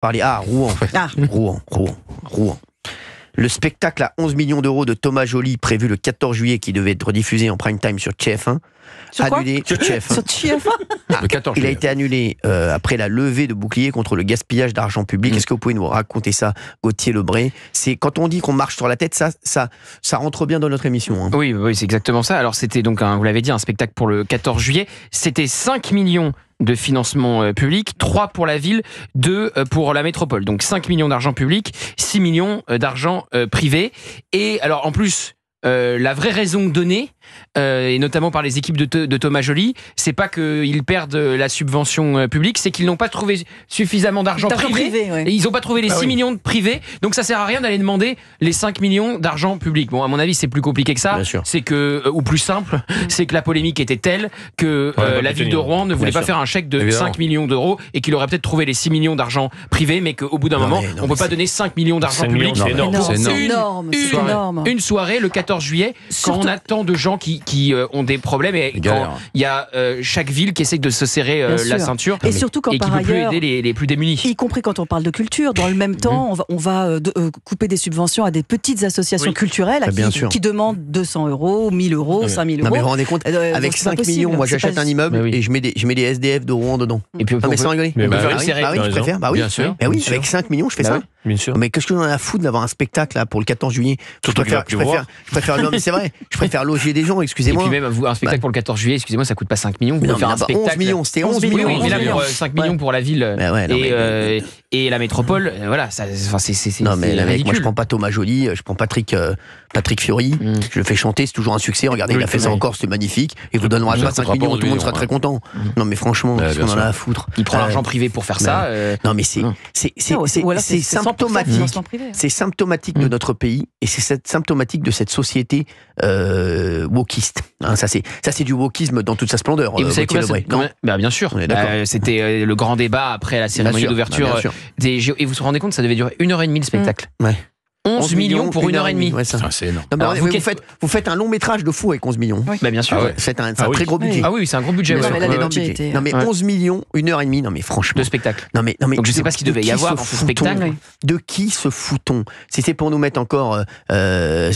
parler. Ah, Rouen. Rouen. Le spectacle à 11 millions d'euros de Thomas Joly, prévu le 14 juillet, qui devait être diffusé en prime time sur TF1, annulé sur TF1. Sur TF1. Le 14 Il a juillet. été annulé après la levée de bouclier contre le gaspillage d'argent public. Est-ce que vous pouvez nous raconter ça, Gauthier Lebray? C'est quand on dit qu'on marche sur la tête, ça rentre bien dans notre émission. Hein. Oui, c'est exactement ça. Alors c'était donc, vous l'avez dit, un spectacle pour le 14 juillet. C'était 5 millions de financement public, 3 pour la ville, 2 pour la métropole. Donc 5 millions d'argent public, 6 millions d'argent privé. Et alors en plus, la vraie raison donnée, et notamment par les équipes de Thomas Joly, c'est pas qu'ils perdent la subvention publique, c'est qu'ils n'ont pas trouvé suffisamment d'argent privé. Ouais. Et ils n'ont pas trouvé les 6 millions de privés, donc ça sert à rien d'aller demander les 5 millions d'argent public. Bon, à mon avis, c'est plus compliqué que ça. C'est que, ou plus simple, c'est que la polémique était telle que la ville de Rouen ne voulait pas faire un chèque de 5 millions d'euros et qu'il aurait peut-être trouvé les 6 millions d'argent privé, mais qu'au bout d'un moment, on ne peut pas donner 5 millions d'argent public. C'est énorme. C'est énorme. Une soirée, le 14 juillet, quand on a tant de gens qui ont des problèmes et quand il y a chaque ville qui essaie de se serrer la ceinture et surtout quand et qui par ne peut plus ailleurs, aider les plus démunis. y compris quand on parle de culture, dans le même temps, on va couper des subventions à des petites associations culturelles qui demandent 200 euros, 1000 euros, 5000 euros. Non mais vous vous rendez compte, avec 5 millions, moi j'achète un immeuble et je mets des SDF de Rouen dedans. Et puis mais sans rigoler. Mais oui, je préfère. Bah oui, avec 5 millions, je fais ça. Bien sûr. Mais qu'est-ce que j'en ai à foutre d'avoir un spectacle là pour le 14 juillet? Je préfère non mais c'est vrai, je préfère loger des gens, excusez-moi. Et puis même un spectacle pour le 14 juillet, excusez-moi, ça coûte pas 5 millions. Vous pouvez faire un spectacle. 11 millions, c'était 11 millions. Oui, mais là pour 5 millions pour la ville et la métropole, voilà, c'est non mais là, ridicule. moi je prends pas Thomas Joly, je prends Patrick Fiori, je le fais chanter, c'est toujours un succès. Regardez, il a fait ça encore, c'était magnifique. Et vous donnera pas 5 millions, tout le monde sera très content. Non mais franchement, qu'est-ce qu'on en a à foutre? Il prend l'argent privé pour faire ça. Non mais c'est symptomatique. C'est symptomatique de notre pays et c'est symptomatique de cette société wokiste. Ça c'est du wokisme dans toute sa splendeur. Et vous savez quoi, bien sûr. C'était le grand débat après la cérémonie d'ouverture des JO. Et vous vous rendez compte, ça devait durer 1h30 le spectacle. 11 millions pour 1h30. Ouais, c'est énorme. Non, mais vous faites un long métrage de fou avec 11 millions. Oui. Bah bien sûr. C'est un très gros budget. Ah oui, c'est un gros budget. Non mais 11 millions, 1h30, non mais franchement. De spectacle. Non mais donc je sais pas ce qu'il devait y avoir dans ce spectacle. De qui se fout-on? Si c'est pour nous mettre encore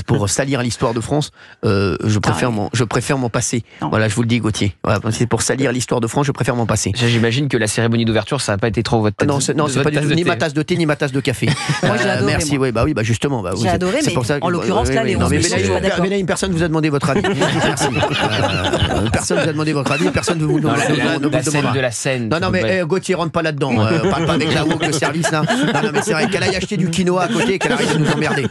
pour salir l'histoire de France, je préfère m'en passer. Voilà, je vous le dis, Gauthier. Voilà, c'est pour salir l'histoire de France, je préfère m'en passer. J'imagine que la cérémonie d'ouverture, ça n'a pas été trop votre tasse. Non, c'est pas du tout ni ma tasse de thé ni ma tasse de café. Moi j'ai adoré. Merci. Oui, justement. J'ai adoré, mais en l'occurrence là, les 11 millions, je suis pas d'accord. Mais personne vous a demandé votre avis. Merci. Personne vous a demandé votre avis. Personne ne vous demande. La scène de la scène. Non, mais Gauthier rentre pas là-dedans. Parle pas avec la woke, le service là. Non, mais c'est vrai qu'elle aille acheter du quinoa à côté et qu'elle arrête de nous emmerder.